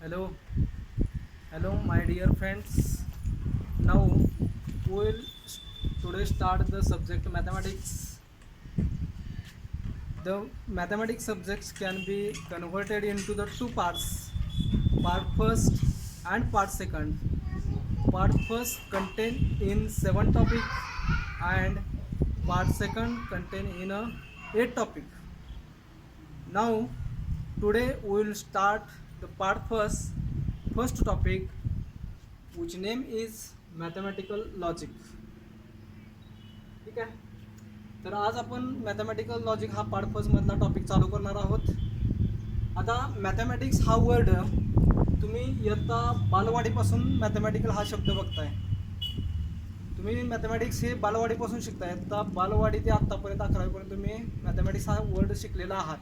Hello, hello, my dear friends. Now we will today start the subject mathematics. The mathematics subjects can be converted into the two parts: part first and part second. Part first contain in seven topic, and part second contain in a eight topic. Now today we will start the part first topic, which name is mathematical logic. ठीक आहे. तर आज आपण mathematical logic हा part first मधला topic चालू करणार आहोत. आता मॅथमॅटिक्स हा वर्ड तुम्ही इयत्ता बालवाडीपासून मॅथमॅटिकल हा शब्द बघताय. तुम्ही मॅथमॅटिक्स हे बालवाडीपासून शिकताय. आता बालवाडी ते आत्तापर्यंत 11वीपर्यंत तुम्ही मॅथमॅटिक्स हा वर्ड शिकलेला आहात.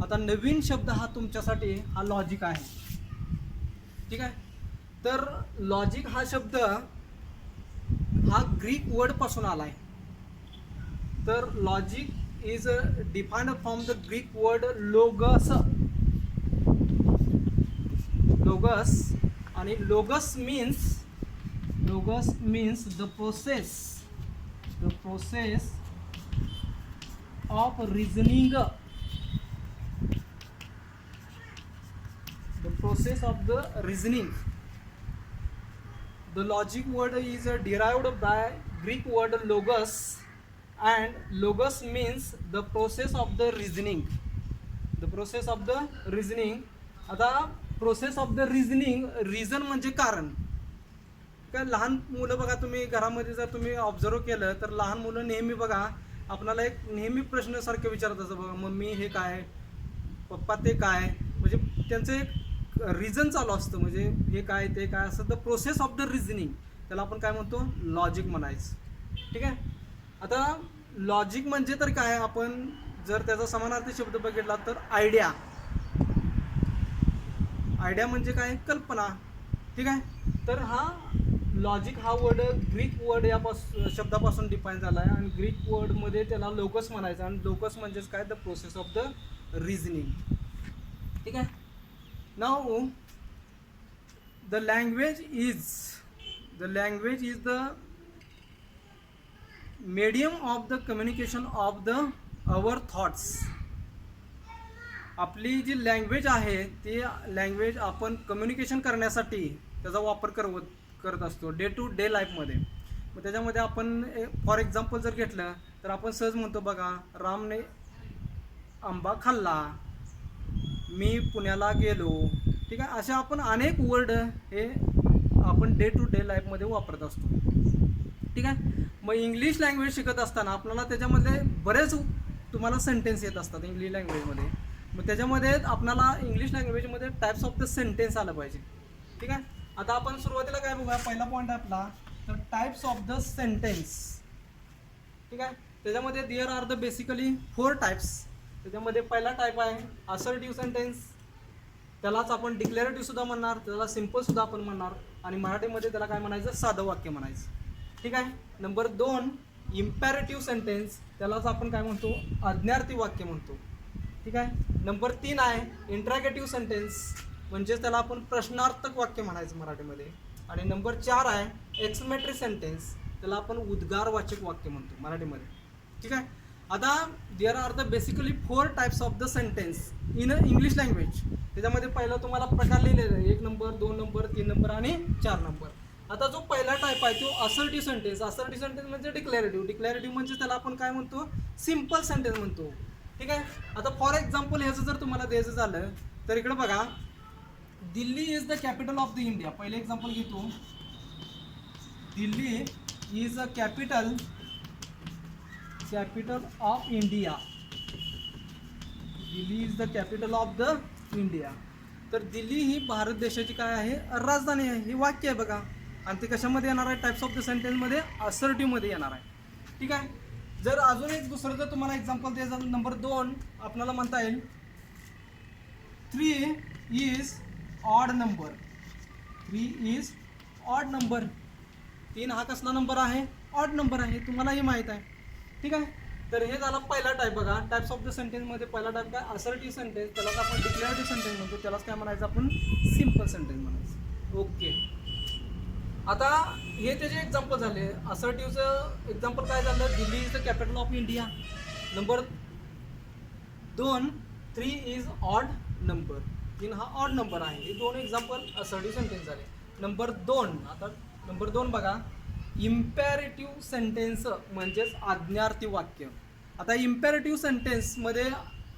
आता नवीन शब्द हा तुमच्यासाठी हा लॉजिक आहे. ठीक आहे. तर लॉजिक हा शब्द हा ग्रीक वर्ड पासून आला आहे. तर logic is defined from the Greek word logos. Logos आणि logos means the process of reasoning. The process of the reasoning. The logic word is derived by Greek word logos, and logos means the process of the reasoning. The process of the reasoning. आता process of the reasoning, reason म्हणजे कारण. काय लहान मुलं बघा, तुम्ही घरामध्ये जर तुम्ही ऑब्झर्व केलं तर लहान मुलं नेहमी बघा आपल्याला एक नेहमी प्रश्न सारखे विचारत असं, बघा मम्मी हे काय, पप्पा ते काय, म्हणजे त्यांचं एक रिझन चालू असतं, म्हणजे हे काय ते काय असं. The process of the reasoning त्याला आपण काय म्हणतो, लॉजिक म्हणायचं. ठीक आहे. आता लॉजिक म्हणजे तर काय, आपण जर त्याचा समानार्थी शब्द बघितला तर आयडिया. आयडिया म्हणजे काय, कल्पना. ठीक आहे. तर हा लॉजिक हा वर्ड ग्रीक वर्ड या शब्दापासून डिफाईन झाला आहे, आणि ग्रीक वर्डमध्ये त्याला लोकस म्हणायचं, आणि लोकस म्हणजेच काय, the process of the reasoning. ठीक आहे. Now the language is the medium of the communication of the our thoughts. आपली जी लँग्वेज आहे ती लँग्वेज आपण कम्युनिकेशन करण्यासाठी त्याचा वापर करत असतो डे टू डे लाईफमध्ये. मग त्याच्यामध्ये आपण फॉर एक्झाम्पल जर घेतलं तर आपण सहज म्हणतो बघा, रामने आंबा खाल्ला, मी पुण्याला गेलो. ठीक आहे. असे आपण अनेक वर्ड हे आपण डे टू डे लाईफमध्ये वापरत असतो. ठीक आहे. मग इंग्लिश लँग्वेज शिकत असताना आपल्याला त्याच्यामध्ये बरेच तुम्हाला सेंटेन्स येत असतात इंग्लिश लँग्वेजमध्ये. मग त्याच्यामध्ये आपल्याला इंग्लिश लँग्वेजमध्ये टाईप्स ऑफ द सेंटेन्स आलं पाहिजे. ठीक आहे. आता आपण सुरुवातीला काय बघूया, पहिला पॉईंट आपला तर टाईप्स ऑफ द सेंटेन्स. ठीक आहे. त्याच्यामध्ये there are the basically 4 types. त्याच्यामध्ये पहिला टाईप आहे असर्टिव्ह सेंटेन्स. त्यालाच आपण डिक्लेरेटिव्ह सुद्धा म्हणणार, त्याला सिम्पल सुद्धा आपण म्हणणार, आणि मराठीमध्ये त्याला काय म्हणायचं, साधं वाक्य म्हणायचं. ठीक आहे. Number 2 इम्पॅरेटिव्ह sentence. त्यालाच आपण काय म्हणतो, आज्ञार्थी वाक्य म्हणतो. ठीक आहे. नंबर 3 आहे इंट्रॅगेटिव्ह सेंटेन्स, म्हणजेच त्याला आपण प्रश्नार्थक वाक्य म्हणायचं मराठीमध्ये. आणि नंबर 4 आहे एक्सक्लेमेटरी सेंटेन्स. त्याला आपण उद्गारवाचक वाक्य म्हणतो मराठीमध्ये. ठीक आहे. आता there are the basically 4 types of the sentence in English language. त्याच्यामध्ये पहिला तुम्हाला प्रकार लिहिलेला आहे, 1 नंबर, 2 नंबर, 3 नंबर आणि 4 नंबर. आता जो पहिला टाईप आहे तो असर्टिव्ह सेंटेन्स. असर्टिव्ह सेंटेन्स म्हणजे डिक्लेरेटिव्ह म्हणजे त्याला आपण काय म्हणतो, सिम्पल सेंटेन्स म्हणतो. ठीक आहे. आता फॉर एक्झाम्पल ह्याचं जर तुम्हाला द्यायचं झालं तर इकडे बघा, Delhi is the capital of the India. पहिले एक्झाम्पल घेतो, Delhi is a capital of India. Delhi is the capital of the India. तर दिल्ली ही भारत देशाची काय आहे, राजधानी आहे. ही वाक्य आहे बघा, आणि ते कशामध्ये येणार आहे, टाईप्स ऑफ द सेंटेन्समध्ये असर्टिव्हमध्ये येणार आहे. ठीक आहे. जर अजून एक दुसरं जर तुम्हाला एक्झाम्पल द्यायचं, नंबर 2 आपल्याला म्हणता येईल 3 is odd number. 3 is odd number. 3 हा कसला नंबर आहे, ऑड नंबर आहे, तुम्हालाही माहीत आहे. ठीक आहे. तर हे झाला पहिला टाईप बघा. टाइप्स ऑफ द सेंटेन्समध्ये पहिला टाईप काय, असर्टिव्ह सेंटेन्स, त्यालाच आपण डिक्लेरेटिव्ह सेंटेन्स म्हणतो, त्यालाच काय म्हणायचं आपण, सिम्पल सेंटेन्स म्हणायचं. ओके, आता हे त्याचे एक्झाम्पल झाले. असर्टिव्हचं एक्झाम्पल काय झालं, Delhi is the capital of India. Number 2, 3 is odd number, 3 हा ऑड नंबर आहे. हे 2 एक्झाम्पल असर्टिव्ह सेंटेन्स झाले. नंबर 2, आता नंबर 2 बघा, इम्पॅरेटिव्ह सेंटेन्स म्हणजेच आज्ञार्थी वाक्य. आता इम्पॅरेटिव्ह सेंटेन्समध्ये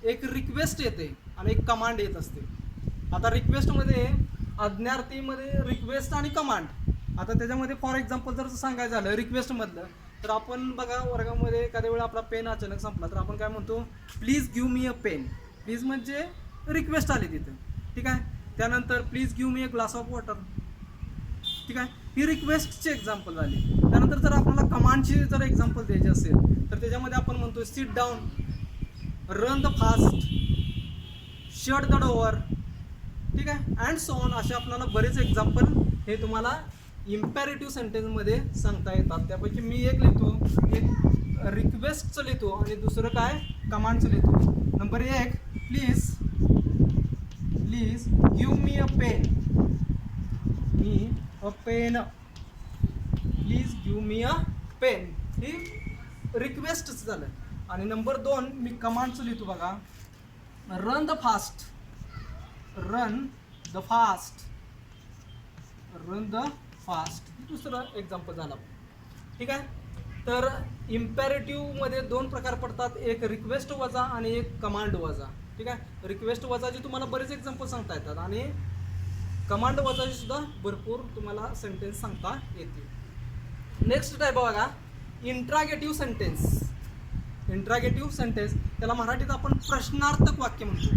एक रिक्वेस्ट येते आणि एक कमांड येत असते. आता रिक्वेस्टमध्ये, आज्ञार्थीमध्ये रिक्वेस्ट आणि कमांड. आता त्याच्यामध्ये फॉर एक्झाम्पल जर सांगायचं झालं रिक्वेस्टमधलं, तर आपण बघा वर्गामध्ये एखाद्या वेळा आपला पेन अचानक संपला तर आपण काय म्हणतो, please give me a pen. Please म्हणजे रिक्वेस्ट आली तिथं, ठीक आहे. त्यानंतर please give me a glass of water, ठीक आहे. ही रिक्वेस्टची एक्झाम्पल झाली. त्यानंतर जर आपल्याला कमांडची जर एक्झाम्पल द्यायची असेल तर त्याच्यामध्ये आपण म्हणतो sit down, run the fast, shut the door, ठीक आहे, अँड सो ऑन. असे आपल्याला बरेच एक्झाम्पल हे तुम्हाला इम्पॅरेटिव्ह सेंटेन्समध्ये सांगता येतात. त्यापैकी मी एक लिहितो, एक रिक्वेस्टचं लिहितो आणि दुसरं काय, कमांडचं लिहितो. Number 1, please give me a pen, pen, please give me a pen, ही रिक्वेस्टच झालं. आणि नंबर 2 मी कमांडचं लिहितो बघा, रन द फास्ट, दुसरं एक्झाम्पल झालं, ठीक आहे. तर इम्पॅरेटिव्हमध्ये 2 प्रकार पडतात, एक रिक्वेस्ट वजा आणि एक कमांड वजा, ठीक आहे. रिक्वेस्ट वजाचे तुम्हाला बरेच एक्झाम्पल सांगता येतात आणि कमांड वजाचे सुद्धा भरपूर तुम्हाला सेंटेन्स सांगता येतील. नेक्स्ट टाईप बघा, इंट्रागेटिव्ह सेंटेन्स. इंट्रागेटिव्ह सेंटेन्स त्याला मराठीत आपण प्रश्नार्थक वाक्य म्हणतो.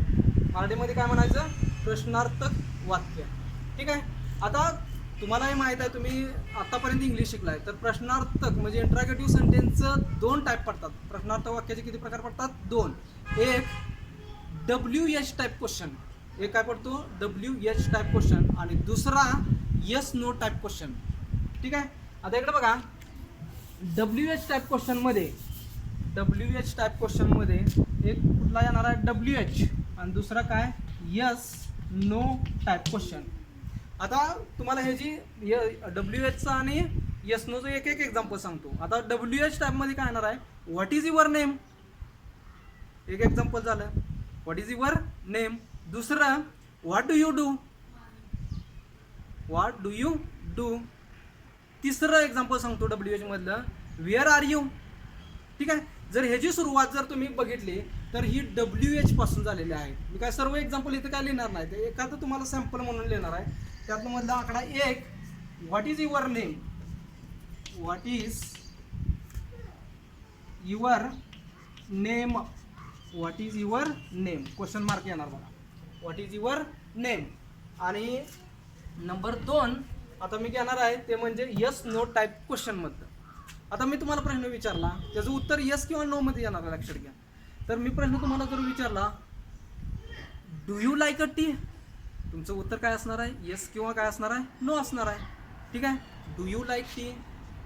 मराठीमध्ये काय म्हणायचं, प्रश्नार्थक वाक्य, ठीक आहे. आता तुम्हाला हे माहीत आहे, तुम्ही आतापर्यंत इंग्लिश शिकलाय, तर प्रश्नार्थक म्हणजे इंट्रागेटिव्ह सेंटेन्सचं 2 टाईप पडतात. प्रश्नार्थक वाक्याचे किती प्रकार पडतात, 2. एक WH टाईप क्वेश्चन, एक काय पडतो, WH टाईप क्वेश्चन, आणि दुसरा येस नो टाईप क्वेश्चन, ठीक आहे. आता इकडे बघा, WH टाईप क्वेश्चनमध्ये एक कुठला येणार आहे, WH, आणि दुसरा काय, येस नो टाईप क्वेश्चन. आता तुम्हाला हे जी WHचा आणि येस नोचं एक एक्झाम्पल सांगतो. आता WH टाईपमध्ये काय येणार आहे, व्हॉट इज युअर नेम, एक एक्झाम्पल झालं, व्हॉट इज युअर नेम. दुसरं, व्हॉट डू यू डू. तिसरं एक्झाम्पल सांगतो WH मधलं, वेअर आर यू, ठीक आहे. जर ह्याची सुरुवात जर तुम्ही बघितली तर ही WH पासून झालेली आहे. मी काय सर्व एक्झाम्पल इथं काय लिहिणार नाही, ते एखादं तुम्हाला सॅम्पल म्हणून लिहिणार आहे. त्यातलं मधला आकडा 1, what is your name, what is your name, question mark येणार बघा, व्हॉट इज युअर नेम. आणि नंबर 2 आता मी घेणार आहे ते म्हणजे येस नो टाईप क्वेश्चनमधलं. आता मी तुम्हाला प्रश्न विचारला, त्याचं उत्तर येस किंवा नो मध्ये येणार आहे, लक्षात घ्या. तर मी प्रश्न तुम्हाला जर विचारला, do you like a T, तुमचं उत्तर काय असणार आहे, येस किंवा काय असणार आहे, नो असणार आहे, ठीक आहे. Do you like tea.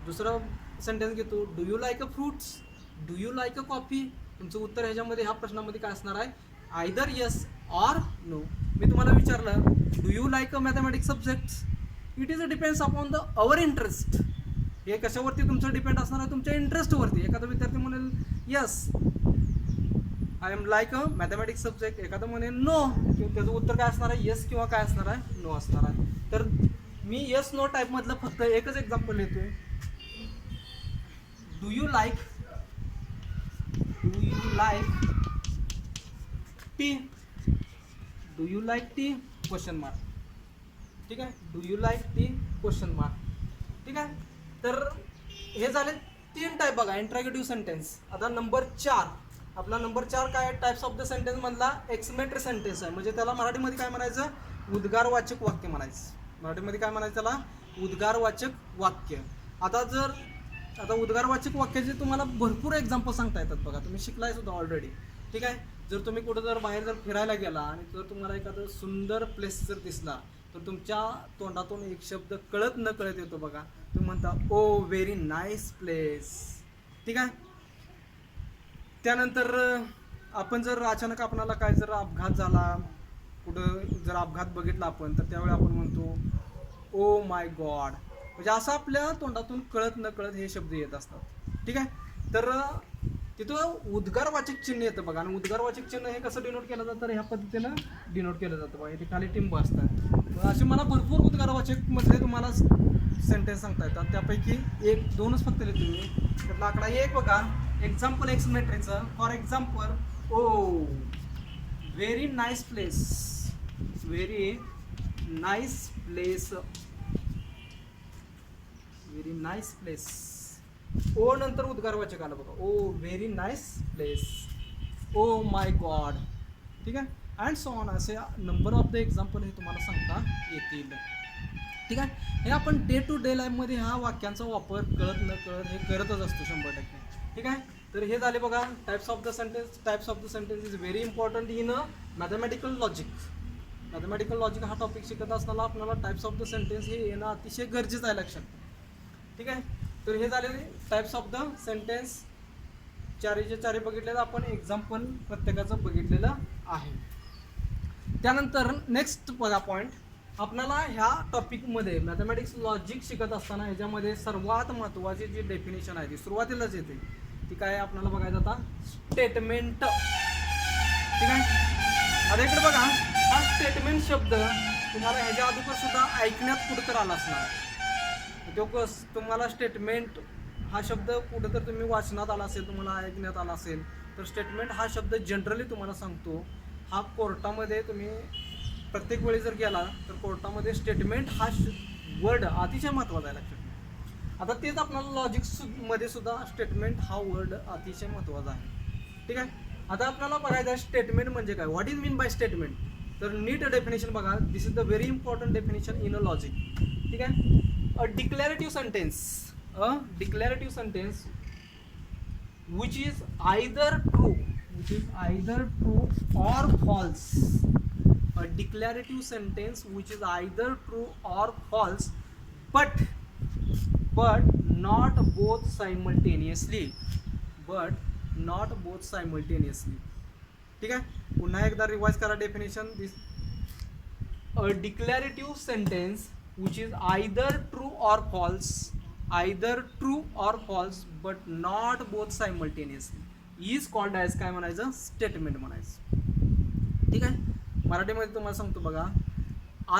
दुसरं सेंटेन्स घेतो, do you like a fruits, do you like a coffee. तुमचं उत्तर ह्याच्यामध्ये, ह्या प्रश्नामध्ये काय असणार आहे, आयदर येस ऑर नो. मी तुम्हाला विचारलं, do you like a mathematics subjects, it is a depends upon the our interest. हे कशावरती तुमचं डिपेंड असणार आहे, तुमच्या इंटरेस्टवरती. एखादा विद्यार्थी म्हणेल yes I am like a mathematics subject, एखादं म्हणेल नो, त्याचं उत्तर काय असणार आहे, येस किंवा काय असणार आहे, नो असणार आहे. तर मी येस नो टाईपमधलं फक्त एकच एक्झाम्पल लिहितोय, do you like tea, do you like tea question mark, ठीक आहे. Do you like tea question mark, ठीक आहे. तर हे झाले 3 टाईप बघा इंट्रागेटिव्ह सेंटेन्स. आता नंबर 4 आपला नंबर 4 काय आहे, टाइप्स ऑफ द सेंटेन्स मधला एक्सक्लेमेटरी सेंटेन्स आहे. म्हणजे त्याला मराठीमध्ये काय म्हणायचं, उद्गारवाचक वाक्य म्हणायचं. मराठीमध्ये काय म्हणायचं त्याला, उद्गारवाचक वाक्य. आता उद्गारवाचक वाक्याचे तुम्हाला भरपूर एक्झाम्पल सांगता येतात बघा, तुम्ही शिकलाय सुद्धा ऑलरेडी, ठीक आहे. जर तुम्ही कुठं जर बाहेर जर फिरायला गेला आणि जर तुम्हाला एखादं सुंदर प्लेस जर दिसला तर तुमच्या तोंडातून एक शब्द कळत न कळत येतो बघा, तुम्ही म्हणता ओ व्हेरी नाईस प्लेस, ठीक आहे. त्यानंतर आपण जर अचानक आपणाला काय जर अपघात झाला, कुठं जर अपघात बघितला आपण, तर त्यावेळी आपण म्हणतो ओ माय गॉड. म्हणजे असं आपल्या तोंडातून कळत न कळत हे शब्द येत असतात. ठीक आहे. तर तिथं उद्गारवाचक चिन्ह येतं बघा, आणि उद्गारवाचक चिन्ह हे कसं डिनोट केलं जातं, तर ह्या पद्धतीनं डिनोट केलं जातं बघा. इथे खाली टिंब असतात. असे मला भरपूर उद्गारवाचक मध्ये तुम्हाला सेंटेन्स सांगता येतात. त्यापैकी एक दोनच फक्त लिहितो मी. त्यातला आकडा एक बघा, एक्झाम्पल एक्सप्लेनेटरीचं. For example, O very nice place, very nice place, very nice place. O नंतर उद्गारवाचक आलं बघा, O very nice place, O my God. ठीक आहे. And so on. असे नंबर ऑफ द एक्झाम्पल हे तुम्हाला सांगता येतील. ठीक आहे. हे आपण डे टू डे लाईफमध्ये ह्या वाक्यांचा वापर कळत न कळत हे करतच असतो 100%. ठीक आहे. तर हे झाले बघा types of the sentence. Types of the sentence is very important in mathematical logic. Mathematical logic हा टॉपिक शिकत असताना आपल्याला टाइप्स ऑफ द सेंटेन्स हे येणं अतिशय गरजेचं आहे लक्षात. ठीक आहे. तर हे झाले टाइप्स ऑफ द सेंटेन्स. चारीचे चारी बघितलेलं आपण, एक्झाम्पल प्रत्येकाचं बघितलेलं आहे. त्यानंतर नेक्स्ट बघा पॉईंट, आपल्याला ह्या टॉपिकमध्ये मॅथमॅटिक्स लॉजिक शिकत असताना ह्याच्यामध्ये सर्वात महत्त्वाची जी डेफिनेशन आहे ती सुरुवातीलाच येते. ती काय आपल्याला बघायचं आता, स्टेटमेंट. ठीक आहे. आता इकडे बघा, हा स्टेटमेंट शब्द तुम्हाला ह्याच्या अगोदर सुद्धा ऐकण्यात कुठं तर आला असणार. तुम्हाला स्टेटमेंट हा शब्द कुठं तर तुम्ही वाचनात आला असेल, तुम्हाला ऐकण्यात आला असेल. तर स्टेटमेंट हा शब्द जनरली तुम्हाला सांगतो, हा कोर्टामध्ये तुम्ही प्रत्येक वेळी जर गेला तर कोर्टामध्ये स्टेटमेंट हा वर्ड अतिशय महत्त्वाचा आहे लक्षात. आता तेच आपल्याला लॉजिक्समध्ये सुद्धा स्टेटमेंट हा वर्ड अतिशय महत्त्वाचा आहे. ठीक आहे. आता आपल्याला बघायचं आहे स्टेटमेंट म्हणजे काय, what is mean by statement. तर नीट डेफिनेशन बघा, this is the very important definition in a logic. ठीक आहे. A declarative sentence which is either true or false. A declarative sentence which is either true or false, but not both simultaneously. ठीक आहे. पुन्हा एकदा revise करा definition. A declarative sentence which is either true or false, but not both simultaneously, is called as काय म्हणायचं, statement म्हणायचं. ठीक आहे. मराठीमध्ये तुम्हाला सांगतो बघा,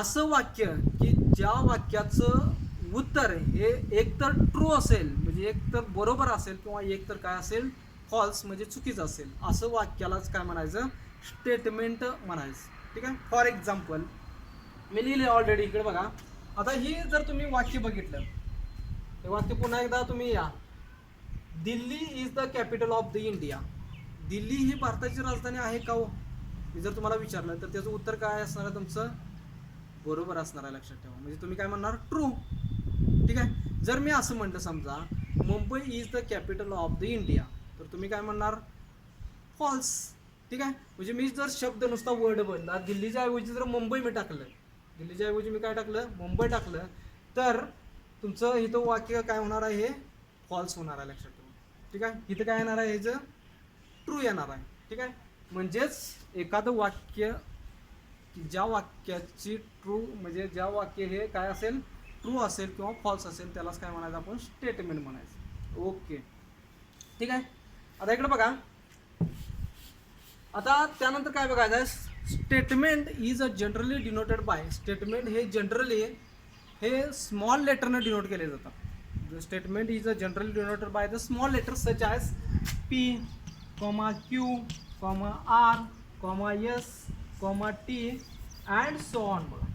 असं वाक्य की ज्या वाक्याचं उत्तर हे एकतर ट्रू असेल, म्हणजे एकतर बरोबर असेल, किंवा एकतर काय असेल, फॉल्स म्हणजे चुकीचं असेल, असं वाक्यालाच काय म्हणायचं, स्टेटमेंट म्हणायचं. ठीक आहे. फॉर एक्झाम्पल मी लिहिले ऑलरेडी, इकडे बघा. आता ही जर तुम्ही वाक्य बघितलं, हे वाक्य पुन्हा एकदा तुम्ही या, Delhi is the capital of the India. Delhi ही भारताची राजधानी आहे का हो, हे जर तुम्हाला विचारलं तर त्याचं उत्तर काय असणार आहे तुमचं, बरोबर असणार आहे लक्षात ठेवा. म्हणजे तुम्ही काय म्हणणार, ट्रू. ठीक आहे. जर मी असं म्हटलं समजा, Mumbai is the capital of the India, तर तुम्ही काय म्हणणार, फॉल्स. ठीक आहे. म्हणजे मी जर शब्द नुसता वर्ड बदला, दिल्लीच्या ऐवजी जर मुंबई मी टाकलं, दिल्लीच्या ऐवजी मी काय टाकलं, मुंबई टाकलं, तर तुमचं इथं वाक्य काय होणार आहे, हे फॉल्स होणार आहे लक्षात ठेवा. ठीक आहे. इथं काय येणार आहे, ह्याचं ट्रू येणार आहे. ठीक आहे. म्हणजेच एखादं वाक्य ज्या वाक्याची ट्रू, म्हणजे ज्या वाक्य हे काय असेल, ट्रू असेल किंवा फॉल्स असेल, त्यालाच काय म्हणायचं आपण, स्टेटमेंट म्हणायचं. ओके. ठीक आहे. आता इकडे बघा, आता त्यानंतर काय बघायचं आहे, statement is a generally denoted by. Statement हे जनरली हे स्मॉल लेटरनं डिनोट केले जातात. Statement is a generally denoted by the small letter such as P, Q, R, S, T and so on. बघा,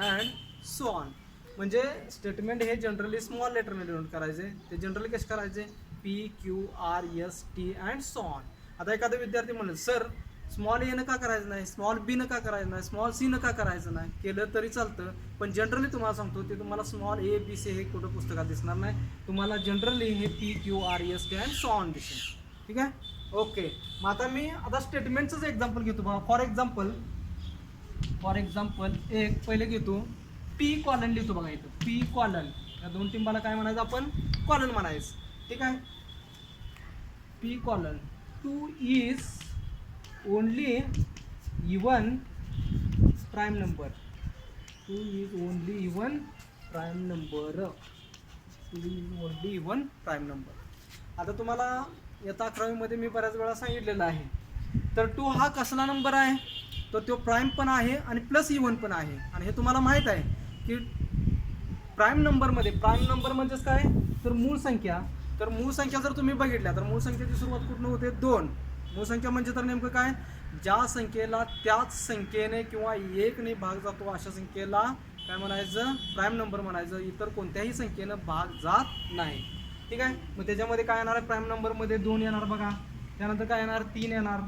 अँड सो ऑन. म्हणजे statement हे generally small लेटरने denote करायचे. ते जनरली कसे करायचे, P, Q, R, S, T and so on. आता एखादा विद्यार्थी म्हणेल, सर स्मॉल ए न का करायचं नाही, स्मॉल बी न का करायचं नाही, स्मॉल सी न का करायचं नाही, केलं तरी चालतं. पण जनरली तुम्हाला सांगतो, ते तुम्हाला स्मॉल ए बी सी हे कुठं पुस्तकात दिसणार नाही. तुम्हाला जनरली हे P, Q, R, S, T and so on दिसेल. ठीक आहे. ओके. मग आता मी स्टेटमेंटचंच एक्झाम्पल घेतो बघा. फॉर एक्झाम्पल एक पहिले घेतो, P कॉलन लिहितो बघा. इथं P कॉलन, या दोन टिंबाला काय म्हणायचं आपण, कॉलन म्हणायचं. ठीक आहे. P colon. 2 is only even prime number. 2 is only even prime number. 2 is only even prime number. आता तुम्हाला येता 11वीमध्ये मी बऱ्याच वेळा सांगितलेलं आहे. तर 2 हा कसला नंबर आहे, तर तो प्राईम पण आहे आणि प्लस इवन पण आहे. आणि हे तुम्हाला माहीत आहे की प्राईम नंबर म्हणजेच काय, तर मूळ संख्या. तर मूळ संख्या जर तुम्ही बघितल्या तर मूळ संख्येची सुरुवात कुठून होते, 2. मूळ संख्या म्हणजे तर नेमकं काय, ज्या संख्येला त्याच संख्येने किंवा 1ने भाग जातो अशा संख्येला काय म्हणायचं, प्राईम नंबर म्हणायचं. इतर कोणत्याही संख्येनं भाग जात नाही. ठीक आहे. मग त्याच्यामध्ये काय येणार आहे, प्राईम नंबरमध्ये 2 येणार बघा. त्यानंतर काय येणार, 3 येणार.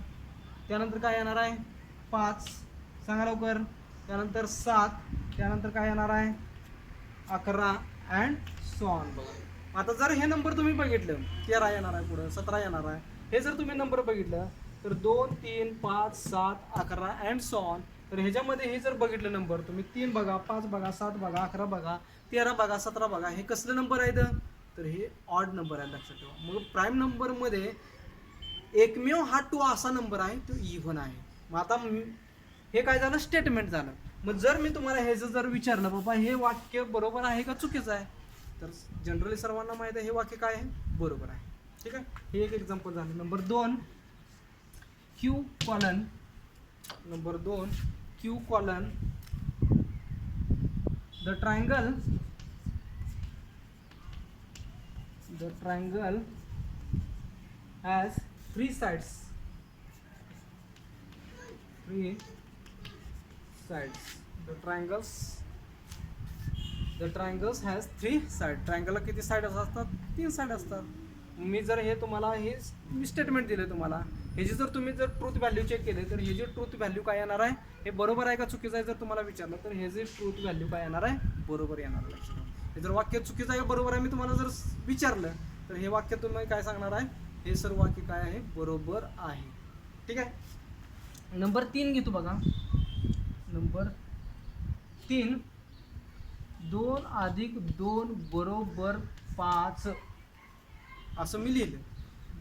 त्यानंतर काय येणार आहे, 5. सांगा लवकर. त्यानंतर 7. त्यानंतर काय येणार आहे, 11 अँड सो ऑन. बघा आता जर हे नंबर तुम्ही बघितलं, 13 येणार आहे, पुढं 17 येणार आहे. हे जर तुम्ही नंबर बघितलं तर 2, 3, 5, 7, 11 अँड सो ऑन. तर ह्याच्यामध्ये हे जर बघितलं नंबर तुम्ही 3 बघा, 5 बघा, 7 बघा, 11 बघा, 13 बघा, 17 बघा, हे कसले नंबर आहेत, तर हे ऑड नंबर आहे, लक्षात ठेवा. मग प्राईम नंबरमध्ये एकमेव हा 2 असा नंबर आहे तो इव्हन आहे. मग आता हे काय झालं, स्टेटमेंट झालं. मग जर मी तुम्हाला हे जर विचारलं बाबा हे वाक्य बरोबर आहे का चुकीचं आहे, तर जनरली सर्वांना माहीत आहे हे वाक्य काय आहे, बरोबर आहे. ठीक आहे. हे एक एक्झाम्पल झालं. Number 2 Q colon. Number 2 Q colon the triangle has 3 sides. 3 sides. The triangles has 3 sides. ट्रायंगलला किती साइड असतात, 3 साइड असतात. मी जर हे तुम्हाला हे स्टेटमेंट दिलं तुम्हाला, ह्याची जर तुम्ही जर ट्रूथ व्हॅल्यू चेक केले तर हे जे ट्रूथ व्हॅल्यू काय येणार आहे, हे बरोबर आहे का चुकीचं आहे जर तुम्हाला विचारलं तर हे जे ट्रूथ व्हॅल्यू काय येणार आहे, बरोबर येणार आहे. हे जर वाक्य चुकीचं आहे बरोबर आहे मी तुम्हाला जर विचारलं तर हे वाक्य तुम्ही काय सांगणार आहे, हे सर्व वाक्य काय आहे, बरोबर आहे. ठीक आहे. नंबर 3 घेतो बघा. नंबर 3 2 + 2 = 5 असं मी लिहिलं.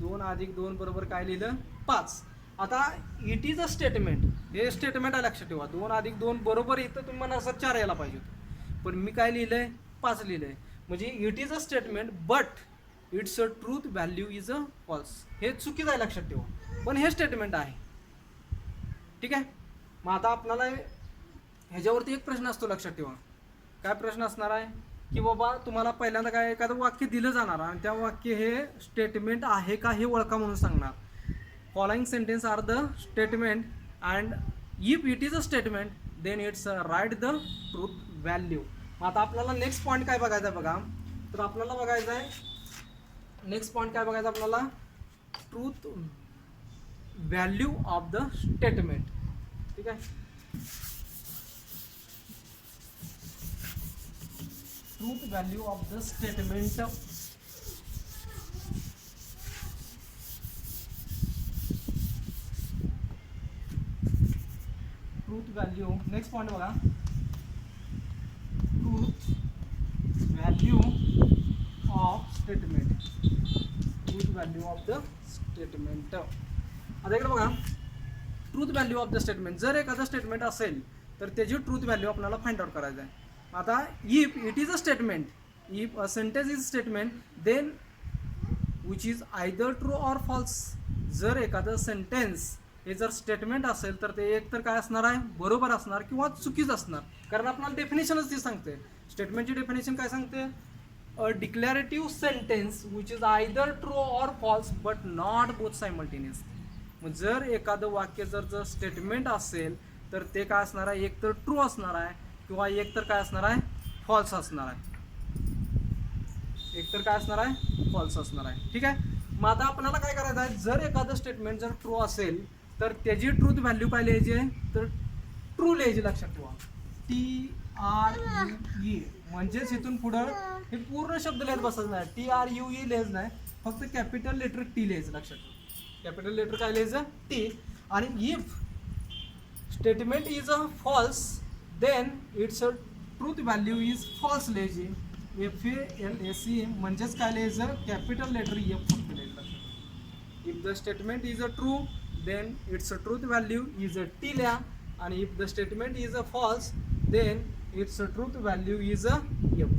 2 + 2 बरोबर काय लिहिलं, 5. आता इट इज अ स्टेटमेंट. हे स्टेटमेंट आहे, लक्षात ठेवा. 2 + 2 बरोबर इथं तुम्ही म्हणा सर 4 यायला पाहिजे होतं, पण मी काय लिहिलंय, 5 लिहिलंय. म्हणजे it is a statement but it's a truth value is a false. हे चुकीचं आहे, लक्षात ठेवा, पण हे स्टेटमेंट आहे. ठीक आहे. मग आता आपल्याला ह्याच्यावरती एक प्रश्न असतो, लक्षात ठेवा. काय प्रश्न असणार आहे की बाबा तुम्हाला पहिल्यांदा काय एखादं वाक्य दिलं जाणार आणि त्या वाक्य हे स्टेटमेंट आहे का हे ओळखा म्हणून सांगणार. Following sentence are the statement and if it is a statement then it's write the truth value. आता आपल्याला नेक्स्ट पॉईंट काय बघायचं आहे बघा. तर आपल्याला बघायचं आहे नेक्स्ट पॉईंट काय बघायचं आपल्याला, truth value of the statement. ठीक आहे. Truth value of the statement. Truth value, next point बघा. Truth value of statement. Truth value of the statement. आता इकडे बघा, truth value of the statement. जर एखादं स्टेटमेंट असेल तर त्याची ट्रूथ व्हॅल्यू आपल्याला फाइंड आउट करायचं आहे. आता if it is a statement, if a sentence is statement then which is either true or false. जर एखादं सेंटेन्स हे जर स्टेटमेंट असेल तर ते एक तर काय असणार आहे, बरोबर असणार किंवा चुकीचं असणार. कारण आपल्याला डेफिनेशनच ती सांगते. स्टेटमेंटची डेफिनेशन काय सांगते, a declarative sentence which is either true or false but not both simultaneous. मग जर एखादं वाक्य जर स्टेटमेंट असेल तर ते काय असणार आहे, एक तर ट्रू असणार आहे किंवा एक तर काय असणार आहे, फॉल्स असणार आहे. एक तर काय असणार आहे, फॉल्स असणार आहे. ठीक आहे. मग आता आपल्याला काय करायचं आहे, जर एखादं स्टेटमेंट जर ट्रू असेल तर त्याची ट्रूथ व्हॅल्यू काय लिहायची आहे, तर ट्रू लिहायची. लक्षात ठेवा, TRUE. म्हणजेच इथून पुढं हे पूर्ण शब्द लिहित बसायचं नाही, TRUE लिहायचं नाही, फक्त कॅपिटल लेटर T लिहायचं. लक्षात ठेवा, कॅपिटल लेटर काय लिहायचं, T. आणि if statement is a false then it's a truth value is false लिहायची. FALSE म्हणजेच काय लिहायचं, कॅपिटल लेटर F फक्त लिहायचं. If the statement is a true then it's truth value is a T लिहा, आणि if the statement is a false then it's truth value is a F.